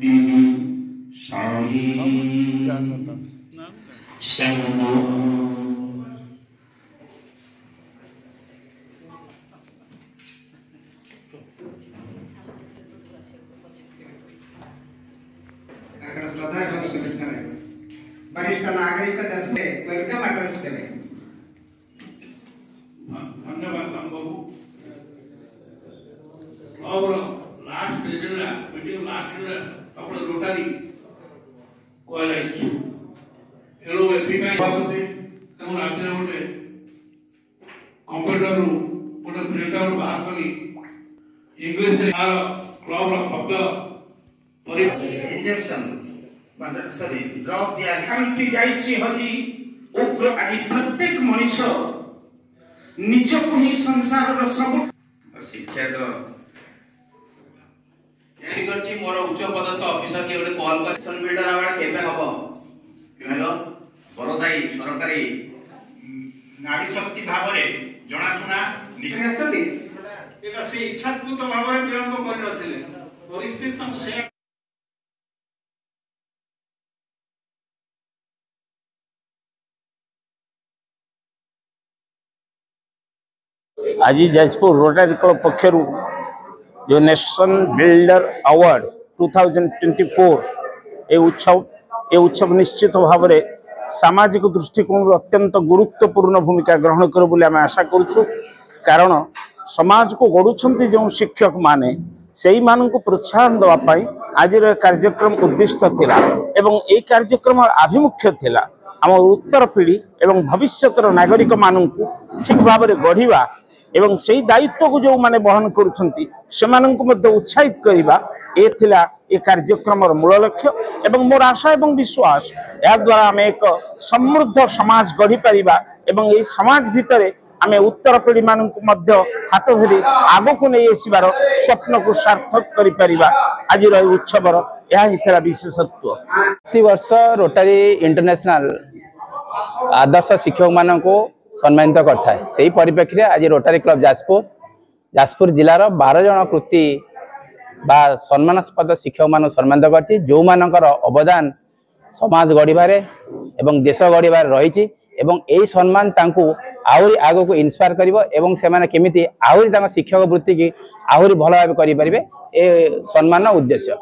श्रद्धा शुभेच्छा वरिष्ठ नागरिक जैसे वेलकम एड्रेस देवे। धन्यवाद बाबू। और लास्ट मीटिंग लास्ट अपना रोटारी हेलो सभापति राति गोटे कंप्यूटर गोटे प्रिंट आउट बाहर करी इंग्लिश क्लब शब्द इंजेक्शन सॉरी ड्रॉप दिया कांति जाइछि हजी उग्र आदि प्रत्येक मनुष्य निज को ही संसार रो सब शिक्षा तो एही करछि मोर उच्च पदस्थ ऑफिसर के गोटे कॉल कर सन बिल्डर अवार्ड केबे हबो हेलो बरोदाई सरकारी नारी शक्ति भाव रे जणा सुना निश्चय आछथि एटा से इच्छाकृत भाव रे विलंब कर नथिले परिस्थिति तम से आज जाजपुर रोटरी क्लब पक्षर जो नेशन बिल्डर अवार्ड 2024 ए उत्सव निश्चित भाव में सामाजिक दृष्टिकोण अत्यंत गुरुत्वपूर्ण भूमिका ग्रहण कर बोली आम आशा करूँ। कारण समाज को गढ़ुंट जो शिक्षक माने से मानक प्रोत्साहन देवाई आज कार्यक्रम उद्दिष्ट थिला एवं ए कार्यक्रम आभिमुख्य थिला आम उत्तर पीढ़ी एवं भविष्य नागरिक मानक ठीक भाव में गढ़ा एवं से दायित्व को जो माने बहन करुछंती सेमानंकु मध्य उत्साहित करिबा ए थिला ए कार्यक्रम मूल लक्ष्य एवं मोर आशा एवं विश्वास या द्वारा आम एक समृद्ध समाज गढ़ी परिबा एवं ए समाज भितरे आम उत्तर पीढ़ी मानंकु मध्य हाथ धरी आगो को नहीं आसबार स्वप्न को सार्थक करि परिबा आज उत्सवर यह ही थिला विशेषत्व। प्रति वर्ष रोटरी इंटरनेशनल आदर्श शिक्षक मानक सम्मानित करता है से परिप्रेक्षी आज रोटरी क्लब जाजपुर जिलार 12 जन कृति बा सम्मानास्पद शिक्षक मान सम्मानित करछि जो मानकर अवदान समाज गढ़िबारे एवं देश गढ़िबारे रही एवं यही सम्मान तांकु आहुरी आगो को इन्स्पायर करिवो एवं से माने केमिति आहुरी तांका शिक्षक वृत्ति की आहुरी भल भाव करि परिबे ए सम्मान उद्देश्य।